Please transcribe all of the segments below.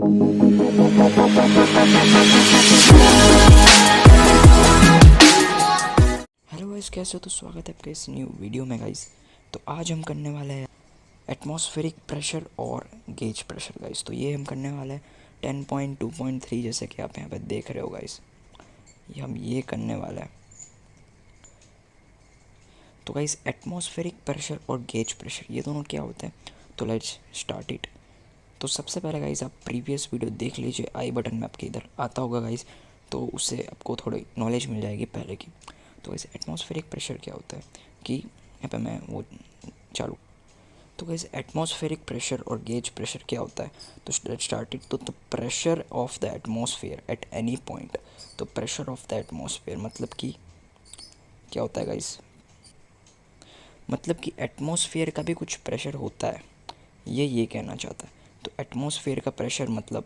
Hello guys, कैसे हो? तो स्वागत है आपके इस न्यू वीडियो में गाइस। तो आज हम करने वाले हैं एटमॉस्फेरिक प्रेशर और गेज प्रेशर गाइस। तो ये हम करने वाले हैं 10.2.3, जैसे कि आप यहाँ पे देख रहे हो गाइस। हम ये करने वाला है। तो गाइस, एटमॉस्फेरिक प्रेशर और गेज प्रेशर ये दोनों क्या होते हैं? तो लेट्स स्टार्ट इट। तो सबसे पहले गाइस, आप प्रीवियस वीडियो देख लीजिए, आई बटन में आपके इधर आता होगा गाइस। तो उससे आपको थोड़ी नॉलेज मिल जाएगी पहले की। तो वैसे एटमॉस्फेरिक प्रेशर क्या होता है कि यहाँ पे मैं वो चालू। तो वैसे एटमॉस्फेरिक प्रेशर और गेज प्रेशर क्या होता है? तो स्टार्टेड तो the pressure of the atmosphere at any point. तो प्रेशर ऑफ द एटमॉस्फेयर मतलब कि क्या होता है गाइस? मतलब कि एटमॉस्फेयर का भी कुछ प्रेशर होता है, ये कहना चाहता है। तो एटमॉस्फेयर का प्रेशर मतलब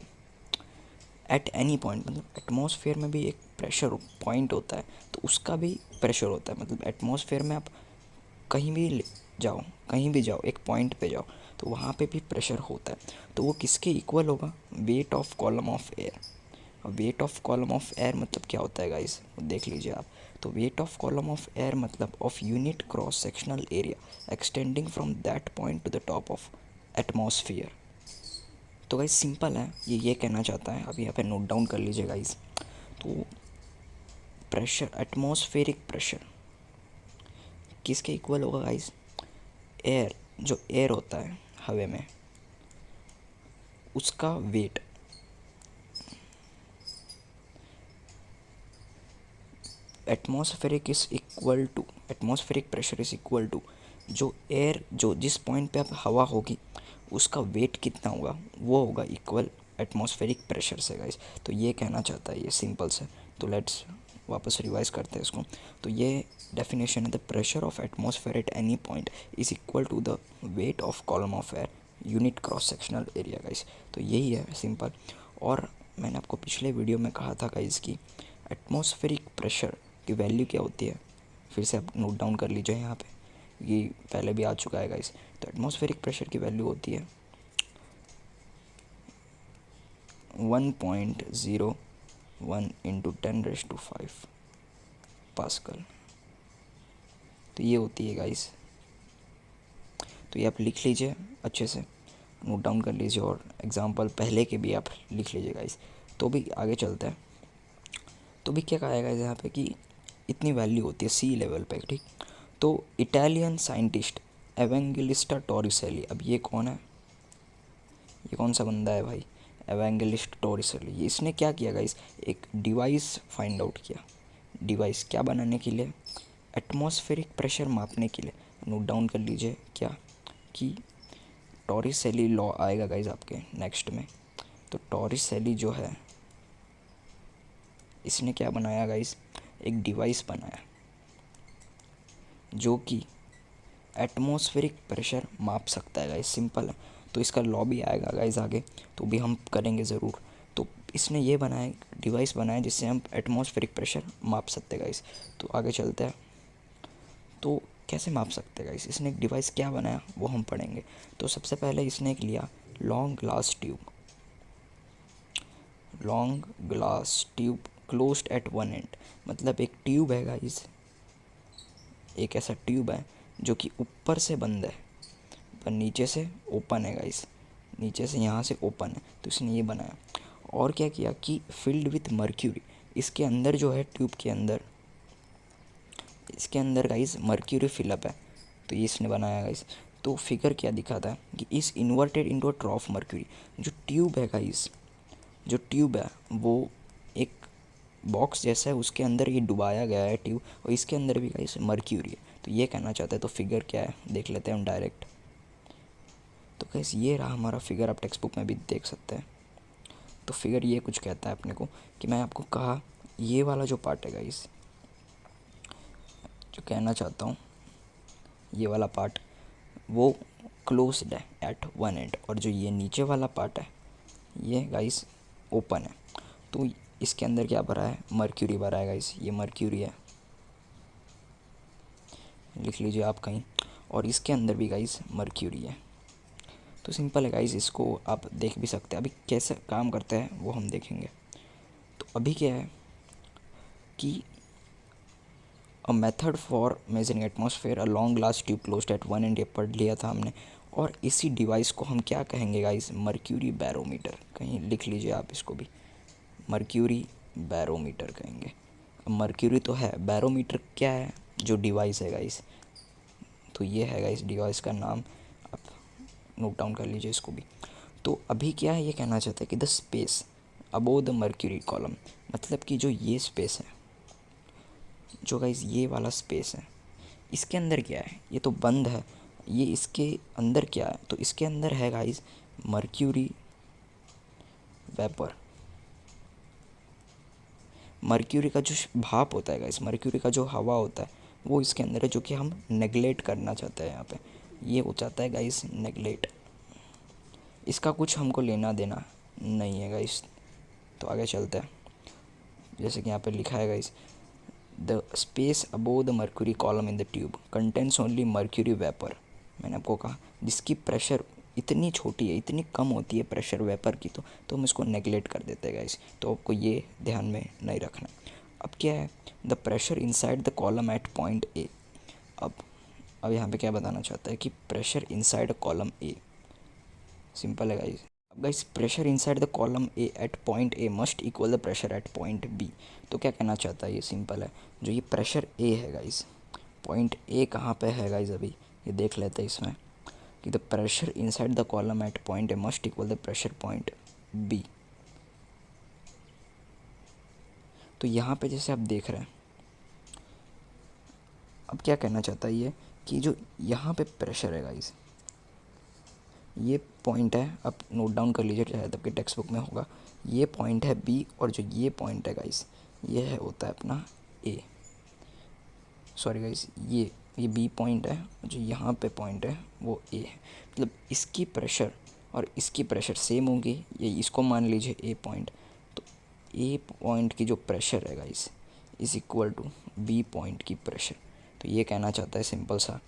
एट एनी पॉइंट, मतलब एटमॉस्फेयर में भी एक प्रेशर पॉइंट होता है, तो उसका भी प्रेशर होता है। मतलब एटमॉस्फेयर में आप कहीं भी जाओ, कहीं भी जाओ, एक पॉइंट पे जाओ, तो वहाँ पे भी प्रेशर होता है। तो वो किसके इक्वल होगा? Weight of column of air. Weight of column of air मतलब क्या होता है गाइस? देख लीजिए आप। तो weight of column of air मतलब of unit cross sectional area extending from that point to the top of atmosphere. तो गाइस सिंपल है, ये कहना चाहता है। अब यहाँ पे नोट डाउन कर लीजिए गाइस। तो प्रेशर, एटमॉस्फेरिक प्रेशर किसके इक्वल होगा गाइस? एयर, जो एयर होता है हवा में, उसका weight atmospheric is equal to, atmospheric pressure is equal to जो एयर, जो जिस पॉइंट पे अब हवा होगी उसका वेट कितना होगा, वो होगा इक्वल एटमॉस्फेरिक प्रेशर से गाइस। तो ये कहना चाहता है, ये सिंपल से। तो लेट्स वापस रिवाइज करते हैं इसको। तो ये डेफिनेशन है, the pressure of atmosphere at any point is equal to the weight of column of air unit cross sectional area guys. तो यही है सिंपल। और मैंने आपको पिछले वीडियो में कहा था गाइस कि एटमॉस्फेरिक प्रेशर की वैल्यू क्या होती है। फिर से आप नोट डाउन कर लीजिए यहाँ पे, ये पहले भी आ चुका है गाइस। तो एटमॉस्फेरिक प्रेशर की वैल्यू होती है 1.01 इंटू 10⁵ पास्कल। तो ये होती है गाइस। तो ये आप लिख लीजिए अच्छे से, नोट डाउन कर लीजिए, और एग्जांपल पहले के भी आप लिख लीजिए गाइस। तो भी आगे चलता है। तो भी क्या कहा है गाइस यहाँ पे कि इतनी वैल्यू होती है सी लेवल पे, ठीक। तो इटालियन साइंटिस्ट एवेंगेलिस्टा टॉरिसेली, अब ये कौन है? ये कौन सा बंदा है भाई? एवेंगेलिस्ट टॉरिसेली। ये इसने क्या किया गाइस? एक डिवाइस फाइंड आउट किया। डिवाइस क्या बनाने के लिए? एटमॉस्फेरिक प्रेशर मापने के लिए। नोट डाउन कर लीजिए क्या कि टॉरिसेली लॉ आएगा गाइस आपके नेक्स्ट में। तो टॉरिसेली जो है, इसने क्या बनाया गाइस? एक डिवाइस बनाया जो कि एटमॉस्फेरिक प्रेशर माप सकता है गाइस। सिंपल है। तो इसका लॉ भी आएगा गाइस आगे, तो भी हम करेंगे ज़रूर। तो इसने ये बनाया, डिवाइस बनाया जिससे हम एटमॉस्फेरिक प्रेशर माप सकते हैं गाइस। तो आगे चलते हैं। तो कैसे माप सकते हैं गाइस? इसने एक डिवाइस क्या बनाया वो हम पढ़ेंगे। तो सबसे पहले इसने एक लिया long glass tube, long glass tube closed eight one and. मतलब एक ट्यूब है गाइस, एक ऐसा ट्यूब है जो कि ऊपर से बंद है पर नीचे से ओपन है गाइस। नीचे से यहाँ से ओपन है, तो इसने ये बनाया। और क्या किया कि फिल्ड विथ मर्क्यूरी, इसके अंदर जो है ट्यूब के अंदर, इसके अंदर गाइस मर्क्यूरी फिलअप है, तो ये इसने बनाया गाइस। तो फिगर क्या दिखाता है कि इस इन्वर्टेड इनटू अ ट्रॉफ मर्क्यूरी। जो ट्यूब है गाइस, जो ट्यूब है वो एक बॉक्स जैसा है, उसके अंदर ये डुबाया गया है ट्यूब, और इसके अंदर भी गाइस मर्क्यूरी है। तो ये कहना चाहता है। तो फिगर क्या है देख लेते हैं हम डायरेक्ट। तो गाइस ये रहा हमारा फिगर, आप टेक्स्ट बुक में भी देख सकते हैं। तो फिगर ये कुछ कहता है अपने को कि मैं आपको कहा ये वाला जो पार्ट है गाइस, जो कहना चाहता हूँ, ये वाला पार्ट वो क्लोज्ड है एट वन एंड, और जो ये नीचे वाला पार्ट है ये गाइस ओपन है। तो इसके अंदर क्या भरा है? मर्क्यूरी भरा है गाइस। ये मर्क्यूरी है, लिख लीजिए आप कहीं। और इसके अंदर भी गाइस मर्क्यूरी है। तो सिंपल है गाइस, इसको आप देख भी सकते हैं। अभी कैसे काम करता है वो हम देखेंगे। तो अभी क्या है कि a method for measuring atmosphere a long glass tube closed eight one and, ये पढ़ लिया था हमने। और इसी डिवाइस को हम क्या कहेंगे गाइस, मर्क्यूरी बैरोमीटर। कहीं लिख लीजिए आप इसको भी, मर्क्यूरी बैरोमीटर कहेंगे। अब मर्क्यूरी तो है, बैरोमीटर क्या है, जो डिवाइस है गाइस। तो ये है गाइस डिवाइस का नाम, आप नोट डाउन कर लीजिए इसको भी। तो अभी क्या है, ये कहना चाहता है कि the space above the mercury column, मतलब कि जो ये स्पेस है, जो गाइस ये वाला स्पेस है, इसके अंदर क्या है, ये तो बंद है, ये इसके अंदर क्या है, तो इसके अंदर है गाइस मर्क्यूरी वेपर। मर्क्यूरी का जो भाप होता है गाइस, मर्क्यूरी का जो हवा होता है वो इसके अंदर है, जो कि हम नेगलेक्ट करना चाहते हैं। यहाँ पे ये हो जाता है गाइस नेगलेक्ट, इसका कुछ हमको लेना देना नहीं है गाइस। तो आगे चलते हैं। जैसे कि यहाँ पे लिखा है guys, the space above the mercury column in the tube contains only mercury vapour. मैंने आपको कहा जिसकी प्रेशर इतनी छोटी है, इतनी कम होती है प्रेशर वेपर की, तो हम इसको नेगलेक्ट कर देते हैं गाइस। तो आपको ये ध्यान में नहीं रखना। अब क्या है, the pressure inside the column at point A. अब यहाँ पे क्या बताना चाहता है कि pressure inside column A, simple है गाइस। अब guys pressure inside the column A at point A must equal the pressure at point B. तो क्या कहना चाहता है, ये सिंपल है। जो ये प्रेशर ए है गाइस, पॉइंट ए कहाँ पे है गाइस, अभी ये देख लेते हैं इसमें कि the pressure inside the column at point A must equal the pressure point B. तो यहाँ पे जैसे आप देख रहे हैं, अब क्या कहना चाहता है ये कि जो यहाँ पे प्रेशर है गाइस, ये पॉइंट है, आप नोट डाउन कर लीजिए, शायद आपके टेक्स्ट बुक में होगा। ये पॉइंट है बी, और जो ये पॉइंट है गाइस, ये है होता है अपना ए। सॉरी गाइस, ये बी पॉइंट है, जो यहाँ पे पॉइंट है वो ए है। मतलब इसकी प्रेशर और इसकी प्रेशर सेम होगी, ये इसको मान लीजिए ए पॉइंट। तो ए पॉइंट की जो प्रेशर है guys is equal to B point की प्रेशर। तो ये कहना चाहता है सिंपल सा,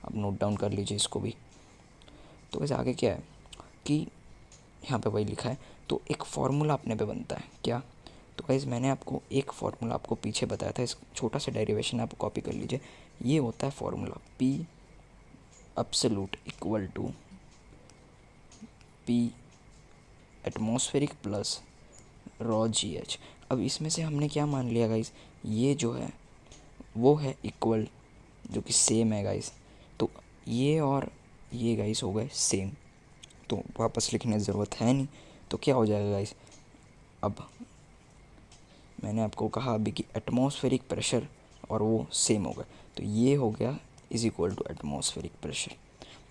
आप नोट डाउन कर लीजिए इसको भी। तो वैसे आगे क्या है कि यहाँ पे वही लिखा है, तो एक फार्मूला अपने पे बनता है क्या। तो गाइस मैंने आपको एक फार्मूला आपको पीछे बताया था, इस छोटा सा डेरिवेशन आप कॉपी कर लीजिए। ये होता है formula P absolute equal to P atmospheric plus rho G H. अब इसमें से हमने क्या मान लिया गाइस, ये जो है वो है इक्वल, जो कि सेम है गाइस। तो ये और ये गाइस हो गए सेम, तो वापस लिखने की ज़रूरत है नहीं। तो क्या हो जाएगा गाइस, अब मैंने आपको कहा अभी कि एटमॉस्फेरिक प्रेशर और वो सेम हो गए, तो ये हो गया is equal to atmospheric pressure.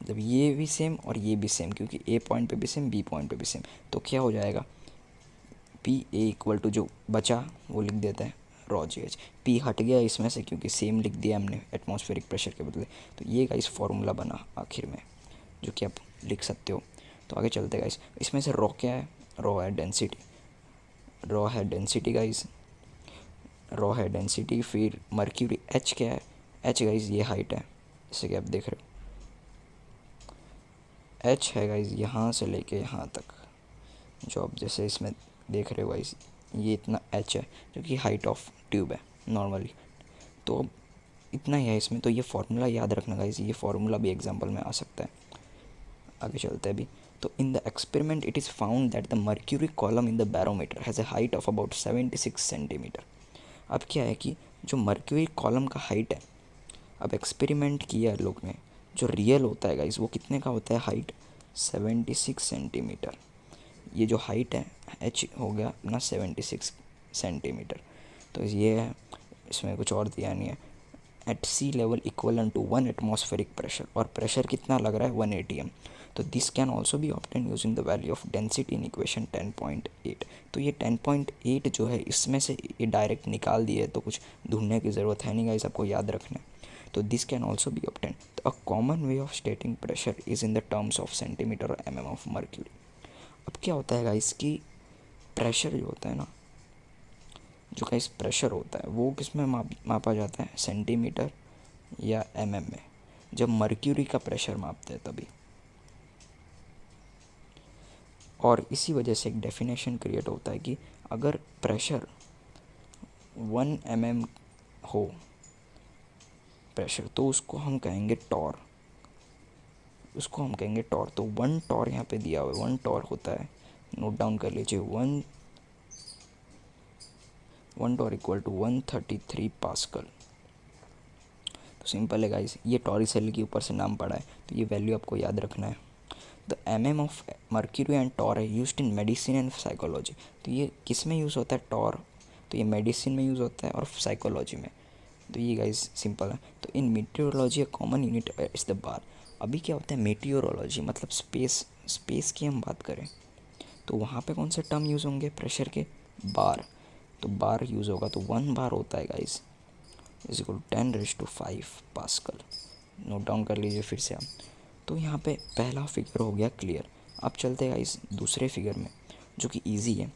मतलब ये भी सेम और ये भी सेम, क्योंकि ए पॉइंट पे भी सेम, बी पॉइंट पे भी सेम। तो क्या हो जाएगा, पी ए इक्वल टू जो बचा वो लिख देते हैं रॉ जी एच। पी हट गया इसमें से क्योंकि सेम लिख दिया हमने एटमॉस्फेरिक प्रेशर के बदले। तो ये गाइस फार्मूला बना आखिर में, जो कि आप लिख सकते हो। तो आगे चलते गाइस, इसमें से रॉ क्या है, रॉ है डेंसिटी, रॉ है डेंसिटी गाइस, रॉ है डेंसिटी। फिर मर्क्यूरी एच क्या है, एच गाइस ये हाइट है, जैसे कि आप देख रहे हो। एच है गाइस यहाँ से लेके यहाँ तक, जो आप जैसे इसमें देख रहे हो गाइस, ये इतना एच है, जो कि हाइट ऑफ ट्यूब है नॉर्मली। तो अब इतना ही है इसमें। तो ये फार्मूला याद रखना गाइस, ये फार्मूला भी एग्जाम्पल में आ सकता है। आगे चलते हैं अभी। तो in the experiment it is found that the mercury column in the barometer has a height of about 76 centimetre. अब क्या है कि जो मर्क्यूरी कॉलम का हाइट है, अब एक्सपेरिमेंट किया लोग ने, जो रियल होता है गाइस वो कितने का होता है, हाइट 76 सेंटीमीटर। ये जो हाइट है एच हो गया अपना 76 सेंटीमीटर। तो ये है, इसमें कुछ और दिया नहीं है। At sea level equal to 1 atmospheric pressure, और प्रेशर कितना लग रहा है 1 ATM। तो this can also be obtain using the value of density in equation 10.8। तो ये 10.8 जो है इसमें से ये डायरेक्ट निकाल दिए, तो कुछ ढूंढने की ज़रूरत है नहीं गाइस, आपको याद रखना है। तो this can also be obtain. तो a common way of stating pressure is in the terms of centimetre और mm ऑफ मर्क्यूरी। अब क्या होता है गाइस कि प्रेशर जो होता है ना, जो गाइस प्रेशर होता है वो किस में मापा जाता है, सेंटीमीटर या mm में। जब मर्क्यूरी का प्रेशर मापते हैं तभी। और इसी वजह से एक डेफिनेशन क्रिएट होता है कि अगर प्रेशर 1 mm हो प्रेशर, तो उसको हम कहेंगे टॉर, तो 1 टॉर यहाँ पे दिया हुआ है। 1 टॉर होता है, नोट डाउन कर लीजिए, 1 टॉर इक्वल टू 133 पास्कल। तो सिंपल है गाइस, ये टॉरी सेल के ऊपर से नाम पड़ा है, तो ये वैल्यू आपको याद रखना है। The mm of mercury and torr है used in medicine and psychology. तो ये किस में यूज़ होता है टॉर, तो ये मेडिसिन में यूज़ होता है और साइकोलॉजी में। तो ये गाइस सिंपल है। तो in meteorology common unit is the bar. अभी क्या होता है मीटियोरोलॉजी, मतलब स्पेस की हम बात करें तो वहाँ पे कौन से टर्म यूज़ होंगे प्रेशर के, बार। तो बार यूज़ होगा, तो 1 बार होता है guys is equal to 10⁵ pascal. Note down कर लीजिए फिर से आप। तो यहाँ पे पहला फिगर हो गया क्लियर। अब चलते हैं गाइस दूसरे फिगर में जो कि इजी है।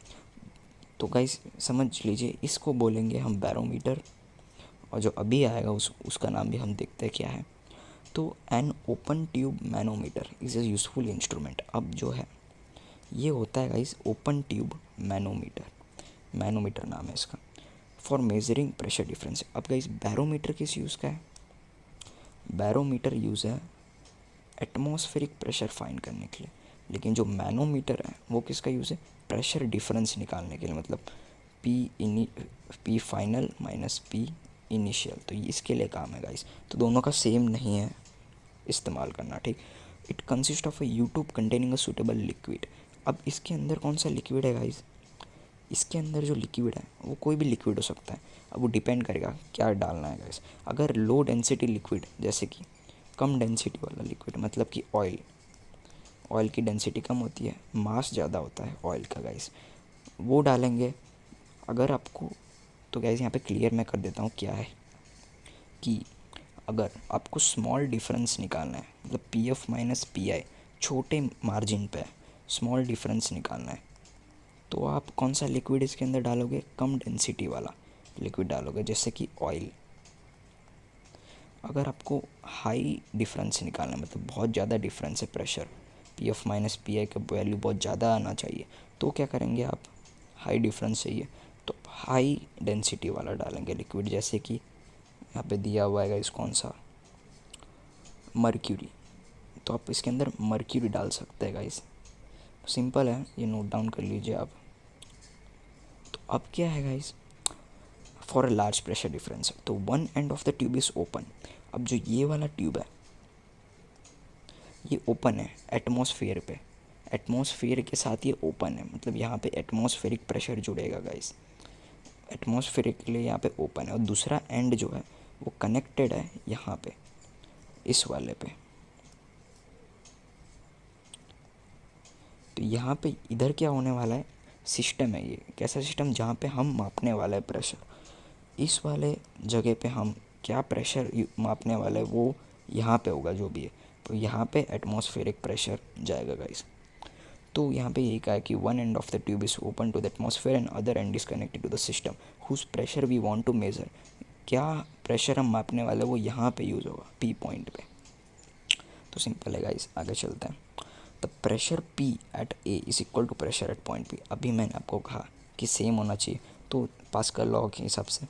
तो गाइस समझ लीजिए, इसको बोलेंगे हम बैरोमीटर, और जो अभी आएगा उसका नाम भी हम देखते हैं क्या है। तो an open tube manometer is a useful instrument. अब जो है ये होता है गाइस ओपन ट्यूब मैनोमीटर नाम है इसका, फॉर मेजरिंग प्रेशर डिफरेंस। अब गाइस बैरोमीटर किस यूज़ का है, बैरोमीटर यूज़ है एटमॉस्फेरिक प्रेशर फाइंड करने के लिए, लेकिन जो मैनोमीटर है वो किसका यूज़ है, प्रेशर डिफरेंस निकालने के लिए, मतलब P final minus P initial. तो इसके लिए काम है गाइस। तो दोनों का सेम नहीं है इस्तेमाल करना, ठीक। It consist of a YouTube containing a suitable liquid. अब इसके अंदर कौन सा लिक्विड है गाइस, इसके अंदर जो लिक्विड है वो कोई भी लिक्विड हो सकता है। अब वो डिपेंड करेगा क्या डालना है गाइस। अगर लो डेंसिटी लिक्विड, जैसे कि कम डेंसिटी वाला लिक्विड, मतलब कि ऑयल की डेंसिटी कम होती है, मास ज़्यादा होता है ऑयल का गाइस, वो डालेंगे। अगर आपको, तो गाइस यहाँ पे क्लियर मैं कर देता हूँ क्या है कि अगर आपको स्मॉल डिफरेंस निकालना है, मतलब P F minus P I, छोटे मार्जिन पे स्मॉल डिफरेंस निकालना है, तो आप कौन सा लिक्विड इसके अंदर डालोगे, कम डेंसिटी वाला लिक्विड डालोगे, जैसे कि ऑयल। अगर आपको हाई डिफरेंस निकालना है, मतलब बहुत ज़्यादा डिफरेंस है pressure, P F minus P I का वैल्यू बहुत ज़्यादा आना चाहिए, तो क्या करेंगे आप, हाई डिफरेंस चाहिए तो हाई डेंसिटी वाला डालेंगे लिक्विड, जैसे कि यहाँ पे दिया हुआ है इस कौन सा, मर्क्यूरी। तो आप इसके अंदर मर्क्यूरी डाल सकते हैं गाइस, सिंपल है, ये नोट डाउन कर लीजिए आप। तो अब क्या है guys, for a large pressure difference, तो one end of the tube is open. अब जो ये वाला ट्यूब है ये ओपन है एटमॉस्फेयर पे, एटमॉस्फेयर के साथ ये ओपन है, मतलब यहाँ पे एटमॉस्फेरिक प्रेशर जुड़ेगा गाइस, एटमॉस्फेरिक के लिए यहाँ पे ओपन है। और दूसरा एंड जो है वो कनेक्टेड है यहाँ पे, इस वाले पे। तो यहाँ पे इधर क्या होने वाला है, सिस्टम है ये, कैसा सिस्टम, जहाँ पे हम मापने वाला है प्रेशर, इस वाले जगह पे हम क्या प्रेशर मापने वाला है वो यहाँ पे होगा जो भी है। तो यहाँ पे एटमॉस्फेरिक प्रेशर जाएगा गाइस। तो यहाँ पे यही कहा है कि one end of the tube is open to the atmosphere and other end is connected to the system whose pressure we want to measure. क्या प्रेशर हम मापने वाले वो यहाँ पे यूज़ होगा, पी पॉइंट पे। तो सिंपल है गाइस, आगे चलते हैं। The pressure P at A is equal to pressure at point P. अभी मैंने आपको कहा कि सेम होना चाहिए, तो पास्कल लॉ के हिसाब से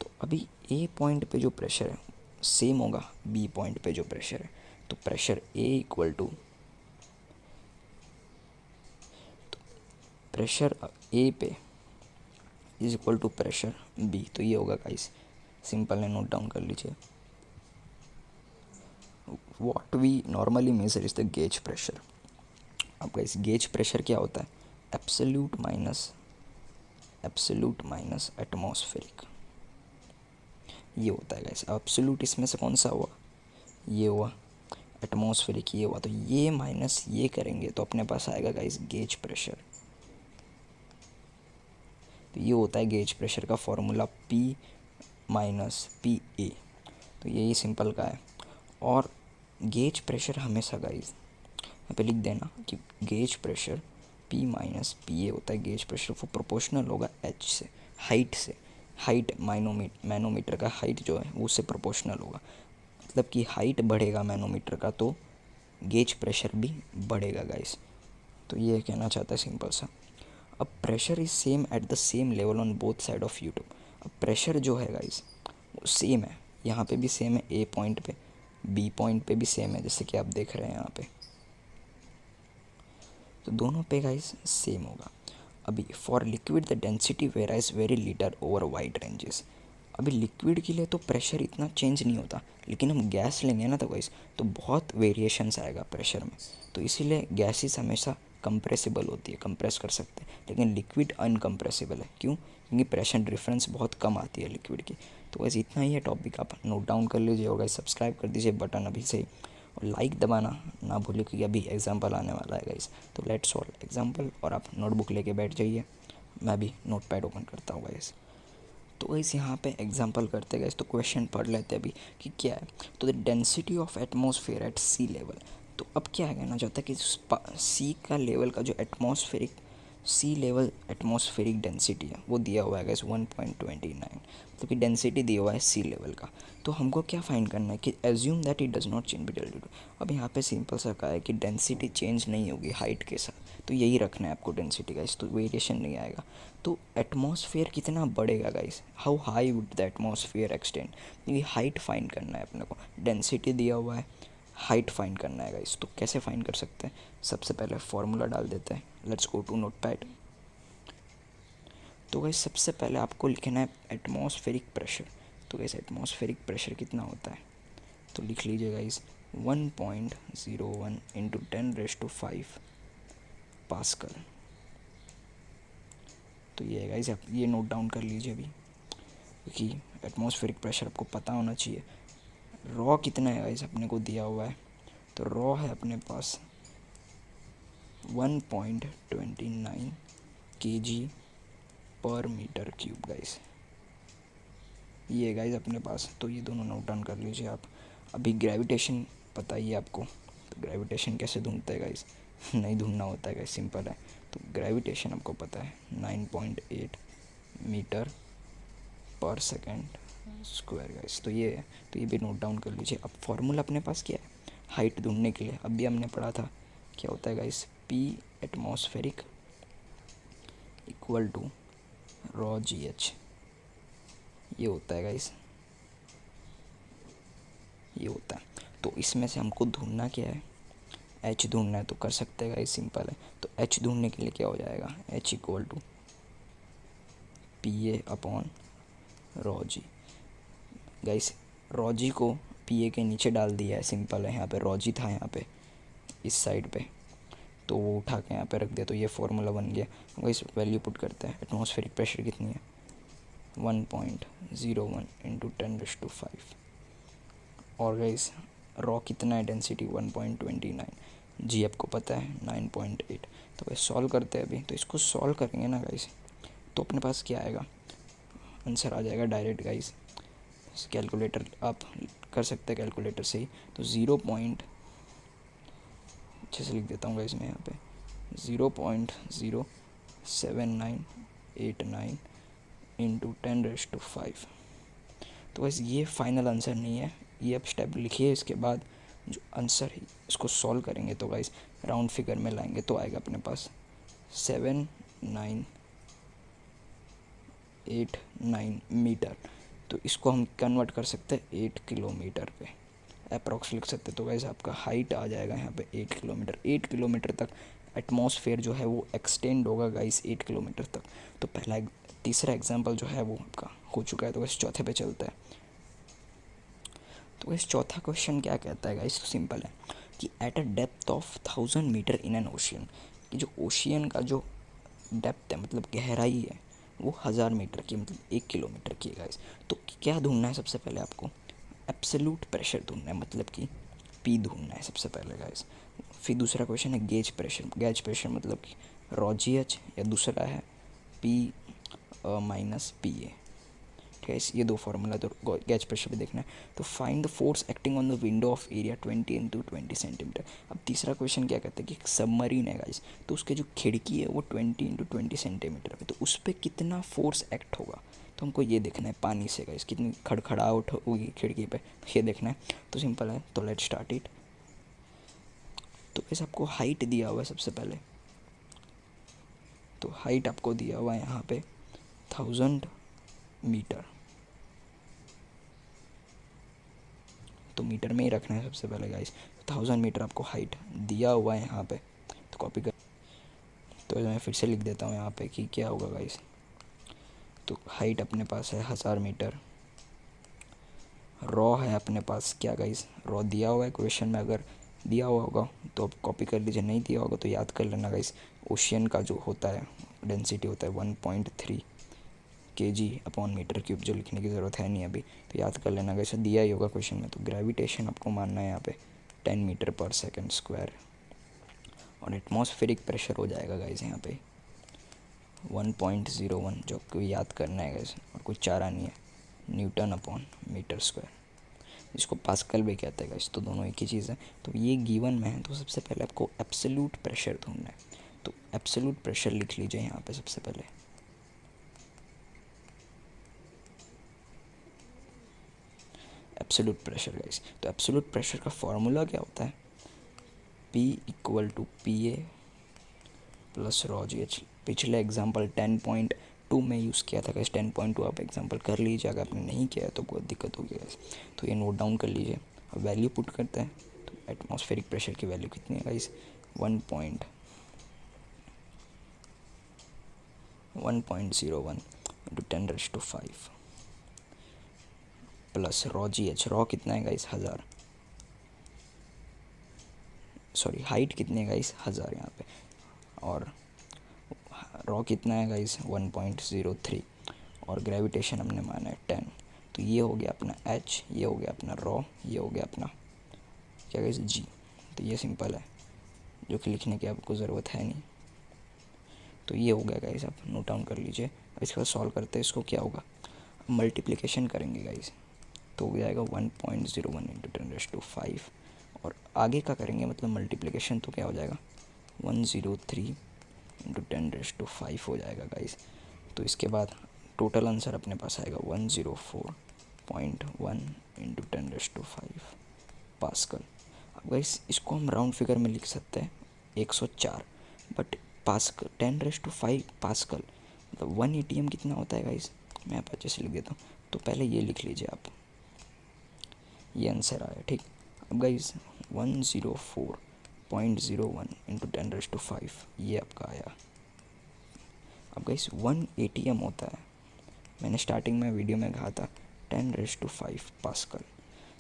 तो अभी ए पॉइंट पे जो प्रेशर है सेम होगा बी पॉइंट पे जो प्रेशर है। तो pressure A equal to pressure A पे is equal to pressure B. तो ये होगा गाइस, सिंपल है, नोट डाउन कर लीजिए। What we normally measure is the gauge pressure. अब गाइस गेज प्रेशर क्या होता है, एब्सोल्यूट माइनस एटमॉस्फेरिक, ये होता है गाइस। एब्सोल्यूट इसमें से कौन सा हुआ, ये हुआ, एटमॉस्फेरिक ये हुआ, तो ये माइनस ये करेंगे तो अपने पास आएगा गाइस गेज प्रेशर। तो ये होता है गेज प्रेशर का formula P minus P A. तो यही सिंपल का है। और गेज प्रेशर हमेशा गाइस यहाँ पे लिख देना कि gauge pressure P minus P A होता है। गेज प्रेशर वो प्रोपोर्शनल होगा H से, हाइट मैनोमीटर का हाइट जो है वो उससे प्रोपोर्शनल होगा। मतलब कि हाइट बढ़ेगा मैनोमीटर का तो गेज प्रेशर भी बढ़ेगा गाइस। तो ये कहना चाहता है सिंपल सा। अब pressure is same at the same level on both side of YouTube. अब प्रेशर जो है गाइस वो सेम है, यहाँ पे भी सेम है, ए पॉइंट पे, बी पॉइंट पे भी सेम है, जैसे कि आप देख रहे हैं यहाँ पे। तो दोनों पे गाइस सेम होगा। अभी for liquid the density varies very litre over wide ranges. अभी लिक्विड के लिए तो प्रेशर इतना चेंज नहीं होता, लेकिन हम गैस लेंगे ना तो गाइस तो बहुत वेरिएशंस आएगा प्रेशर में। तो इसीलिए गैसेस हमेशा कंप्रेसिबल होती है, कंप्रेस कर सकते हैं, लेकिन लिक्विड अनकंप्रेसिबल है। क्यों? क्योंकि प्रेशर डिफरेंस बहुत कम आती है लिक्विड की। तो वैसे इतना ही है टॉपिक, आप नोट डाउन कर लीजिए और गाइस सब्सक्राइब कर दीजिए बटन अभी से, और लाइक दबाना ना भूलिए क्योंकि अभी एग्जाम्पल आने वाला है गाइस। तो लेट्स सॉल्व एग्जाम्पल, और आप नोटबुक लेके बैठ जाइए, मैं भी नोटपैड ओपन करता हूँ गाइस। तो गाइस यहाँ पे एग्जांपल करते गाइस, तो क्वेश्चन पढ़ लेते हैं अभी कि क्या है। तो the density of atmosphere at sea level. तो अब क्या है, कहना चाहता है कि सी का लेवल का जो एटमॉस्फेरिक सी लेवल एटमॉस्फेरिक डेंसिटी है वो दिया हुआ है गाइस 1.29, मतलब कि डेंसिटी दिया हुआ है सी लेवल का। तो हमको क्या फाइंड करना है कि assume that it does not change with altitude. अब यहाँ पे सिंपल सा कहा है कि डेंसिटी चेंज नहीं होगी हाइट के साथ, तो यही रखना है आपको डेंसिटी गाइस, तो वेरिएशन नहीं आएगा। तो एटमॉस्फेयर कितना बढ़ेगा guys, how high would the atmosphere extend, क्योंकि हाइट फाइंड करना है अपने को, डेंसिटी दिया हुआ है, हाइट फाइंड करना है गाइस। तो कैसे फाइंड कर सकते हैं, सबसे पहले फॉर्मूला डाल देते हैं। Let's go to notepad. तो गाइस सबसे पहले आपको लिखना है एटमॉस्फेरिक प्रेशर। तो गाइस एटमॉस्फेरिक प्रेशर कितना होता है, तो लिख लीजिए गाइस 1.01 इंटू 10⁵ पास्कल। तो ये है गाइस, आप ये नोट डाउन कर लीजिए अभी, क्योंकि एटमॉस्फेरिक प्रेशर आपको पता होना चाहिए। रॉ कितना है गाइस अपने को दिया हुआ है, तो रॉ है अपने पास 1.29 kg पर मीटर क्यूब गाइस, ये गाइस अपने पास। तो ये दोनों नोट डाउन कर लीजिए आप। अभी ग्रेविटेशन पता ही है आपको, तो ग्रेविटेशन कैसे ढूंढते हैं गाइस नहीं ढूंढना होता है गाइस, सिंपल है। तो ग्रेविटेशन आपको पता है 9.8 मीटर पर सेकेंड स्क्वायर गाइस, तो ये है। तो ये भी नोट डाउन कर लीजिए। अब फॉर्मूला अपने पास क्या है हाइट ढूंढने के लिए, अभी हमने पढ़ा था क्या होता है guys, P atmospheric equal to rho G H, ये होता है गाइस, ये होता है। तो इसमें से हमको ढूंढना क्या है, एच ढूंढना है, तो कर सकते हैं गाइस, सिंपल है। तो एच ढूंढने के लिए क्या हो जाएगा, H equal to P A upon rho G. Guys rho G को पी ए के नीचे डाल दिया है, सिंपल है। यहाँ पे रॉ जी था यहाँ पे इस साइड पे, तो वो उठा के यहाँ पे रख दिया, तो ये फॉर्मूला बन गया। गाइस वैल्यू पुट करते हैं, एटमॉस्फेरिक प्रेशर कितनी है 1.01 इंटू 10⁵, और गाइस रॉ कितना है डेंसिटी 1.29, जी आपको पता है 9.8। तो गाइस सॉल्व करते हैं अभी, तो इसको सॉल्व करेंगे ना गाइस, तो अपने पास क्या आएगा, आंसर आ जाएगा डायरेक्ट गाइस। कैलकुलेटर आप कर सकते हैं कैलकुलेटर से ही, तो 0. अच्छे से लिख देता हूँ गाइस मैं यहाँ पे 0.07989 इंटू 10⁵। तो वैसे ये फाइनल आंसर नहीं है, ये अब स्टेप लिखिए, इसके बाद जो आंसर है इसको सॉल्व करेंगे, तो गाइस राउंड फिगर में लाएंगे तो आएगा अपने पास 7989 मीटर। तो इसको हम कन्वर्ट कर सकते हैं 8 किलोमीटर पे, अप्रॉक्स लिख सकते हैं। तो गाइस आपका हाइट आ जाएगा यहाँ पे 8 किलोमीटर, 8 किलोमीटर तक एटमॉस्फेयर जो है वो एक्सटेंड होगा गाइस 8 किलोमीटर तक। तो पहला तीसरा एग्जांपल जो है वो आपका हो चुका है। तो गाइस चौथे पे चलता है। तो इस चौथा क्वेश्चन क्या कहता है गाइस, तो सिंपल है कि at a depth of 1000 metre in an ocean, कि जो ओशियन का जो डेप्थ है मतलब गहराई है वो 1000 मीटर की, मतलब 1 किलोमीटर की है गाइस। तो क्या ढूंढना है सबसे पहले आपको, एब्सोल्यूट प्रेशर ढूंढना है, मतलब कि पी ढूंढना है सबसे पहले गाइस। फिर दूसरा क्वेश्चन है गेज प्रेशर, गेज प्रेशर मतलब कि रॉ जी एच, या दूसरा है पी माइनस पी ए। ठीक है, ये दो फार्मूला तो गेज प्रेशर भी देखना है। तो find the force acting on the window of area 20 into 20 centimetre. अब तीसरा क्वेश्चन क्या कहता है कि एक सबमरीन है गाइस, तो उसके जो खिड़की है वो 20 इंटू 20 सेंटीमीटर पे, तो उस पर कितना फोर्स एक्ट होगा, तो हमको ये देखना है। पानी से गाइस कितनी खड़खड़ाहट होगी खिड़की पे, ये देखना है। तो सिंपल है, तो लेट स्टार्ट इट। तो गाइस आपको हाइट दिया हुआ है सबसे पहले तो हाइट आपको दिया हुआ है यहाँ पे 1000 मीटर, तो मीटर में ही रखना है सबसे पहले गाइस। 1000 मीटर आपको हाइट दिया हुआ है यहाँ पे, तो कॉपी कर, तो मैं फिर से लिख देता हूँ यहाँ पे कि क्या होगा गाइस। तो हाइट अपने पास है 1000 मीटर, रॉ है अपने पास क्या गाइस, रॉ दिया हुआ है क्वेश्चन में, अगर दिया हुआ होगा तो आप कॉपी कर लीजिए, नहीं दिया होगा तो याद कर लेना गाइस। ओशियन का जो होता है डेंसिटी होता है 1.3 kg/मीटर क्यूब, जो लिखने की ज़रूरत है नहीं अभी, तो याद कर लेना गाइस, दिया ही होगा क्वेश्चन में। तो ग्रेविटेशन आपको मानना है यहाँ पे 10 मीटर पर सेकेंड स्क्वायर, और एटमॉस्फेरिक प्रेशर हो जाएगा गाइस यहाँ पे 1.01, जो आपको याद करना है गाइस, और कुछ चारा नहीं है, N/मीटर स्क्वायर, जिसको पास्कल भी कहते हैं गाइस, तो दोनों एक ही चीज़ है। तो ये गिवन में है, तो सबसे पहले आपको एब्सोल्यूट प्रेशर ढूंढना है, तो एब्सोल्यूट प्रेशर लिख लीजिए यहाँ पे सबसे पहले। एब्सोल्यूट प्रेशर गाइस, तो एब्सोल्यूट प्रेशर का फॉर्मूला क्या होता है, P = PA + ρgh। पिछले एग्जाम्पल 10.2 में यूज़ किया था गाइस, 10.2 आप एग्जाम्पल कर लीजिए, अगर आपने नहीं किया है तो बहुत दिक्कत होगी गाइस, तो ये नोट डाउन कर लीजिए। अब वैल्यू पुट करते हैं, तो एटमॉस्फेरिक प्रेशर की वैल्यू कितनी है गाइस, 1.01 × 10⁵ प्लस ρgh, रॉ कितना है गाइस 1000, सॉरी हाइट कितनी है गाइस 1000 यहाँ पे, और रॉ कितना है गाइस 1.03, और ग्रेविटेशन हमने माना है 10। तो ये हो गया अपना h, ये हो गया अपना रॉ, ये हो गया अपना क्या गाइस g। तो ये सिंपल है, जो कि लिखने की आपको ज़रूरत है नहीं। तो ये हो गया गाइस, आप नोट डाउन कर लीजिए। अब इसके बाद सॉल्व करते हैं, इसको क्या होगा, मल्टीप्लिकेशन करेंगे गाइस, तो हो जाएगा 1.01 × 10⁵, और आगे का करेंगे मतलब मल्टीप्लिकेशन, तो क्या हो जाएगा 103 × 10⁵ हो जाएगा गाइस। तो इसके बाद टोटल आंसर अपने पास आएगा 104.1 × 10⁵ पास्कल। अब गाइस इसको हम राउंड फिगर में लिख सकते हैं 104, बट पास्कल 10⁵ पास्कल मतलब 1 ATM कितना होता है गाइस, मैं आप अच्छे से लिख देता हूँ। तो पहले ये लिख लीजिए आप, ये आंसर आया ठीक। अब गाइस 104.01 × 10⁵ ये आपका आया। अब गाइस 1 ATM होता है, मैंने स्टार्टिंग में वीडियो में कहा था 10⁵ पास्कल,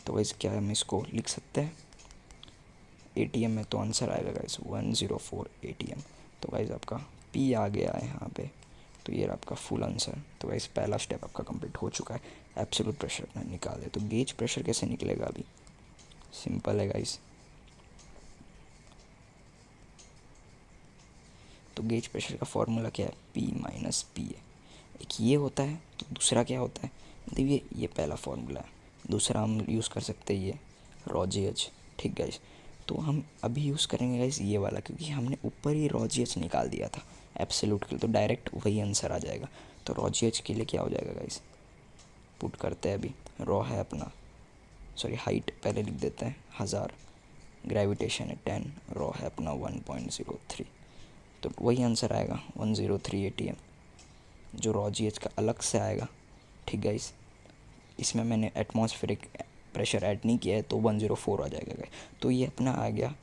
तो गाइस क्या हम इसको लिख सकते हैं ATM में, तो आंसर आएगा गाइस 104 ATM। तो गाइस आपका P आ गया है यहाँ पे, तो ये आपका फुल आंसर। तो गाइस पहला स्टेप आपका कंप्लीट हो चुका है, एब्सोल्यूट प्रेशर अपना निकाल दे। तो गेज प्रेशर कैसे निकलेगा, अभी सिंपल है गाइस। तो गेज प्रेशर का फॉर्मूला क्या है, P - PA। एक ये होता है, तो दूसरा क्या होता है, देखिए ये पहला फॉर्मूला है, दूसरा हम यूज़ कर सकते हैं ये ρgh, ठीक गाइस। तो हम अभी यूज़ करेंगे गाइस ये वाला, क्योंकि हमने ऊपर ही ρgh निकाल दिया था एब्सोल्यूट के लिए, तो डायरेक्ट वही आंसर आ जाएगा। तो ρgh के लिए क्या हो जाएगा गाइस, पुट करते हैं अभी। रॉ है अपना, सॉरी हाइट पहले लिख देते हैं 1000, ग्रेविटेशन है 10, रॉ है अपना 1.03, तो वही आंसर आएगा 103 ATM, जो ρgh का अलग से आएगा, ठीक गाइस। इसमें मैंने एटमॉस्फेरिक प्रेशर ऐड नहीं किया है, तो 104 आ जाएगा गाइस। तो ये अपना आ गया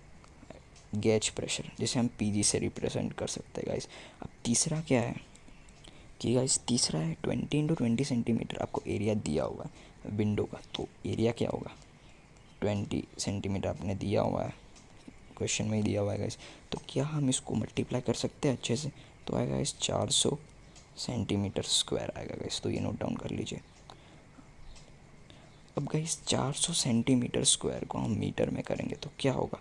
गेज प्रेशर, जिसे हम PG से रिप्रेजेंट कर सकते हैं गाइस। अब तीसरा क्या है कि गाइस, तीसरा है 20 × 20 सेंटीमीटर, आपको एरिया दिया हुआ है विंडो का, तो एरिया क्या होगा 20 सेंटीमीटर आपने दिया हुआ है, क्वेश्चन में ही दिया हुआ है गाइस। तो क्या हम इसको मल्टीप्लाई कर सकते हैं अच्छे से, तो आएगा गाइस 400 सेंटीमीटर स्क्वायर आएगा गाइस, तो ये नोट डाउन कर लीजिए। अब गाइस 400 सेंटीमीटर स्क्वायर को हम मीटर में करेंगे तो क्या होगा,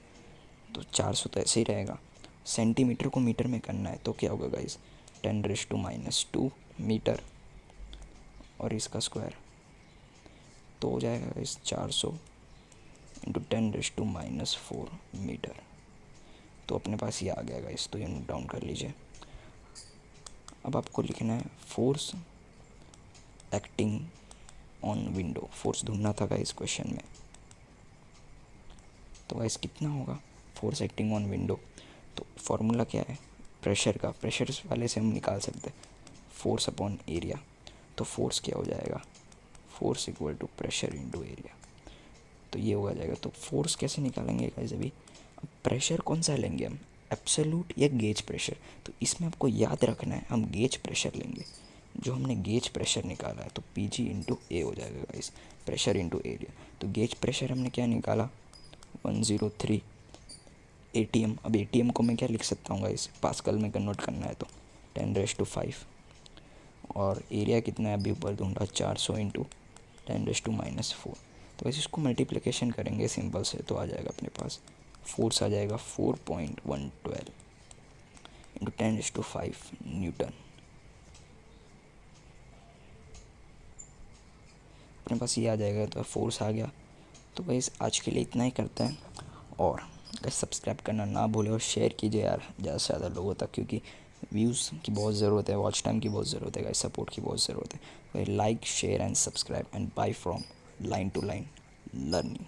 तो 400 तो ऐसे ही रहेगा, सेंटीमीटर को मीटर में करना है, तो क्या होगा गाइस 10⁻² मीटर, और इसका स्क्वायर, तो हो जाएगा गाइस 400 × 10⁻⁴ मीटर। तो अपने पास ये आ गया गाइस, तो ये नोट डाउन कर लीजिए। अब आपको लिखना है force acting on window, force ढूंढना था गाइस क्वेश्चन में। तो गाइस कितना होगा फोर्स एक्टिंग ऑन विंडो, तो फॉर्मूला क्या है, प्रेशर का, प्रेशर वाले से हम निकाल सकते हैं फोर्स अपॉन एरिया। तो फोर्स क्या हो जाएगा, force equal to pressure into area. तो ये हो जाएगा। तो फोर्स कैसे निकालेंगे गाइस, अभी अब प्रेशर कौन सा लेंगे हम, एब्सोल्यूट या गेज प्रेशर। तो इसमें आपको याद रखना है हम गेज प्रेशर लेंगे, जो हमने गेज प्रेशर निकाला है। तो पी जी इंटू ए हो जाएगा गाइस, प्रेशर इंटू एरिया। तो गेज प्रेशर हमने क्या निकाला, 103 एटीएम। अब एटीएम को मैं क्या लिख सकता हूँ गाइस, पास्कल में कन्वर्ट करना है तो 10⁻⁵। और एरिया कितना है अभी ऊपर ढूंढा, 400 इंटू 10⁻⁻⁴। तो वैसे इसको मल्टीप्लिकेशन करेंगे सिंपल से, तो आ जाएगा अपने पास फोर्स आ जाएगा 4.112 इंटू 10⁵ न्यूटन। अपने पास ये आ जाएगा, तो फोर्स आ गया। तो गाइस आज के लिए इतना ही करते हैं, और गाइस सब्सक्राइब करना ना भूलें और शेयर कीजिए यार ज़्यादा से ज़्यादा लोगों तक, क्योंकि व्यूज़ की बहुत ज़रूरत है, वॉच टाइम की बहुत ज़रूरत है गाइस, सपोर्ट की बहुत ज़रूरत है। Like share and subscribe and bye from line to line learning.